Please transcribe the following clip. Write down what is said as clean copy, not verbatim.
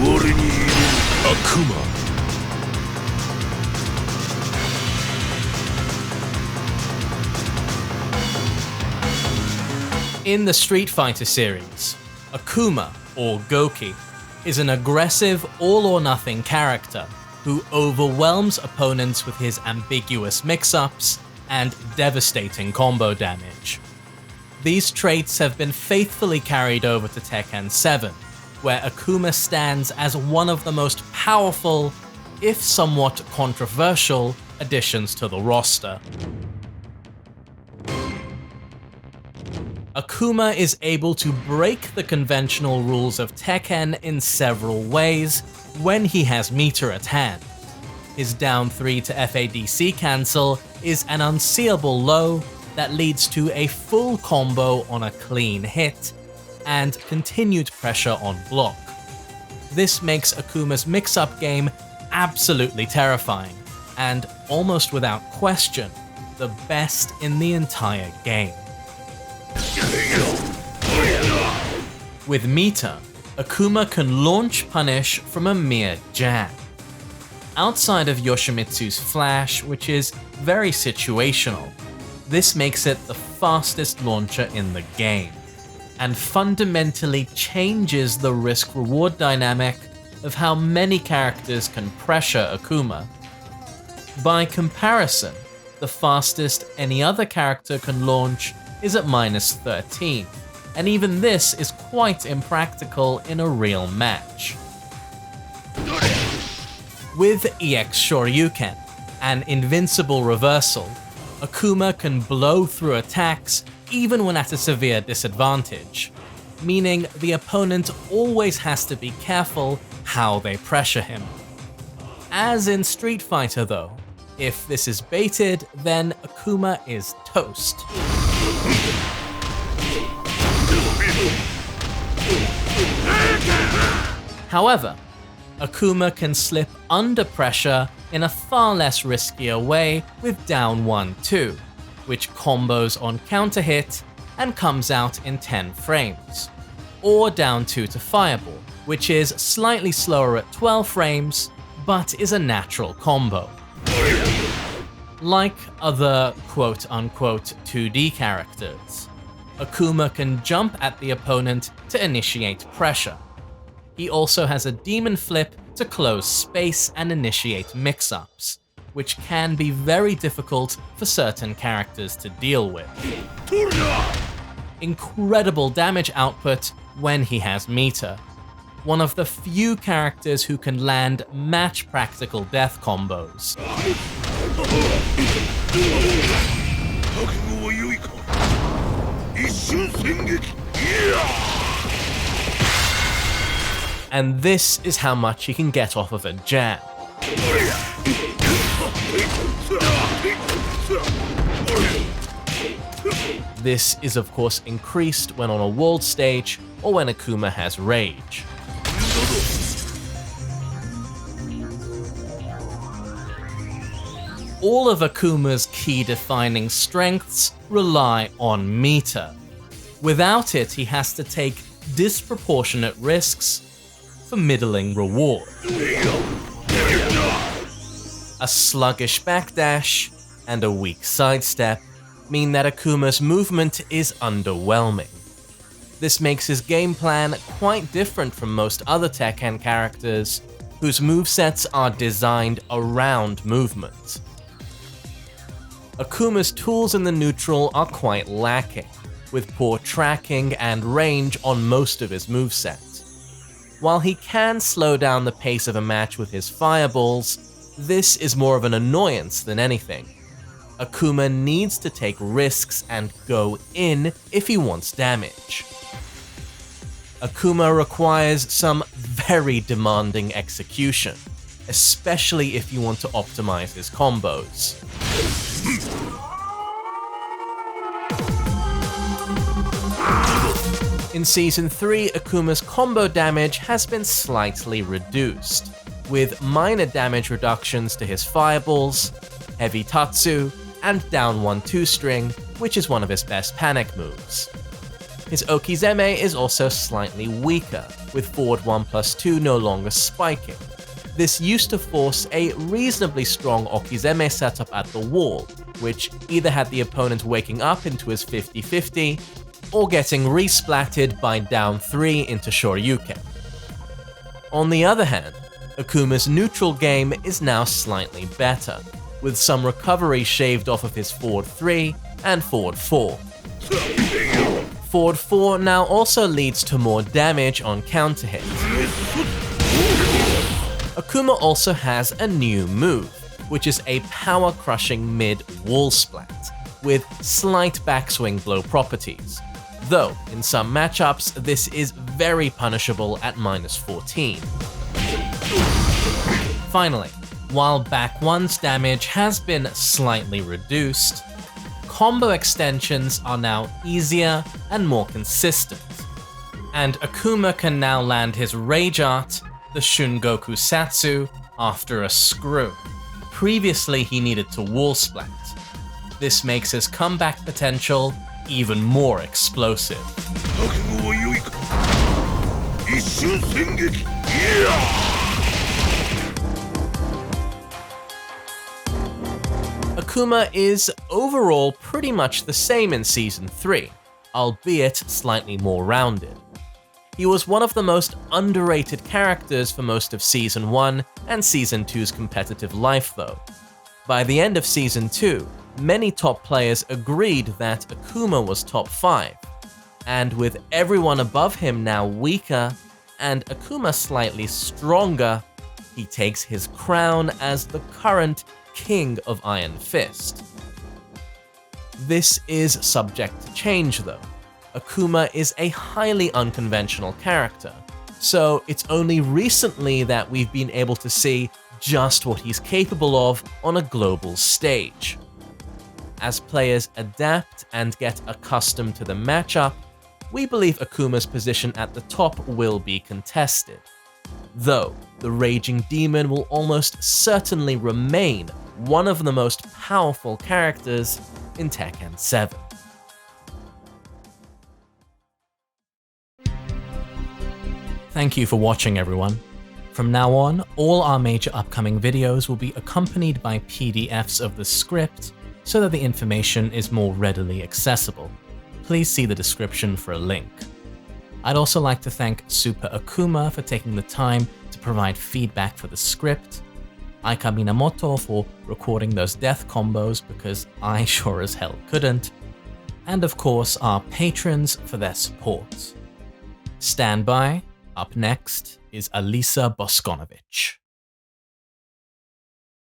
Akuma. In the Street Fighter series, Akuma, or Gouki, is an aggressive, all-or-nothing character who overwhelms opponents with his ambiguous mix-ups and devastating combo damage. These traits have been faithfully carried over to Tekken 7, where Akuma stands as one of the most powerful, if somewhat controversial, additions to the roster. Akuma is able to break the conventional rules of Tekken in several ways when he has meter at hand. His down 3 to FADC cancel is an unseeable low that leads to a full combo on a clean hit, and continued pressure on block. This makes Akuma's mix-up game absolutely terrifying, and almost without question, the best in the entire game. With meter, Akuma can launch punish from a mere jab. Outside of Yoshimitsu's flash, which is very situational, this makes it the fastest launcher in the game, and fundamentally changes the risk-reward dynamic of how many characters can pressure Akuma. By comparison, the fastest any other character can launch is at -13, and even this is quite impractical in a real match. With EX Shoryuken, an invincible reversal, Akuma can blow through attacks even when at a severe disadvantage, meaning the opponent always has to be careful how they pressure him. As in Street Fighter though, if this is baited, then Akuma is toast. However, Akuma can slip under pressure in a far less riskier way with down 1-2, which combos on counter hit and comes out in 10 frames, or down 2 to fireball, which is slightly slower at 12 frames, but is a natural combo. Like other quote-unquote 2D characters, Akuma can jump at the opponent to initiate pressure. He also has a demon flip to close space and initiate mix-ups, which can be very difficult for certain characters to deal with. Incredible damage output when he has meter. One of the few characters who can land match-practical death combos. And this is how much he can get off of a jab. This is of course increased when on a walled stage or when Akuma has rage. All of Akuma's key defining strengths rely on meter. Without it, he has to take disproportionate risks for middling reward. A sluggish backdash and a weak sidestep mean that Akuma's movement is underwhelming. This makes his game plan quite different from most other Tekken characters, whose movesets are designed around movement. Akuma's tools in the neutral are quite lacking, with poor tracking and range on most of his moveset. While he can slow down the pace of a match with his fireballs, this is more of an annoyance than anything. Akuma needs to take risks and go in if he wants damage. Akuma requires some very demanding execution, especially if you want to optimize his combos. In Season 3, Akuma's combo damage has been slightly reduced, with minor damage reductions to his fireballs, heavy tatsu, and down 1-2 string, which is one of his best panic moves. His Okizeme is also slightly weaker, with forward 1+2 no longer spiking. This used to force a reasonably strong Okizeme setup at the wall, which either had the opponent waking up into his 50-50, or getting resplatted by down 3 into Shoryuken. On the other hand, Akuma's neutral game is now slightly better, with some recovery shaved off of his forward 3 and forward 4. Forward 4 now also leads to more damage on counter hits. Akuma also has a new move, which is a power-crushing mid-wall splat, with slight backswing blow properties, though in some matchups this is very punishable at -14. Finally, while back 1's damage has been slightly reduced, combo extensions are now easier and more consistent, and Akuma can now land his rage art, the Shungoku Satsu, after a screw. Previously he needed to wall splat. This makes his comeback potential even more explosive. Akuma is overall pretty much the same in Season 3, albeit slightly more rounded. He was one of the most underrated characters for most of Season 1 and Season 2's competitive life though. By the end of Season 2, many top players agreed that Akuma was top 5, and with everyone above him now weaker and Akuma slightly stronger, he takes his crown as the current King of Iron Fist. This is subject to change though. Akuma is a highly unconventional character, so it's only recently that we've been able to see just what he's capable of on a global stage. As players adapt and get accustomed to the matchup, we believe Akuma's position at the top will be contested, though the Raging Demon will almost certainly remain one of the most powerful characters in Tekken 7. Thank you for watching, everyone. From now on, all our major upcoming videos will be accompanied by PDFs of the script so that the information is more readily accessible. Please see the description for a link. I'd also like to thank Super Akuma for taking the time to provide feedback for the script, Aika Minamoto for recording those death combos because I sure as hell couldn't, and of course our patrons for their support. Stand by. Up next is Alisa Boskonovich.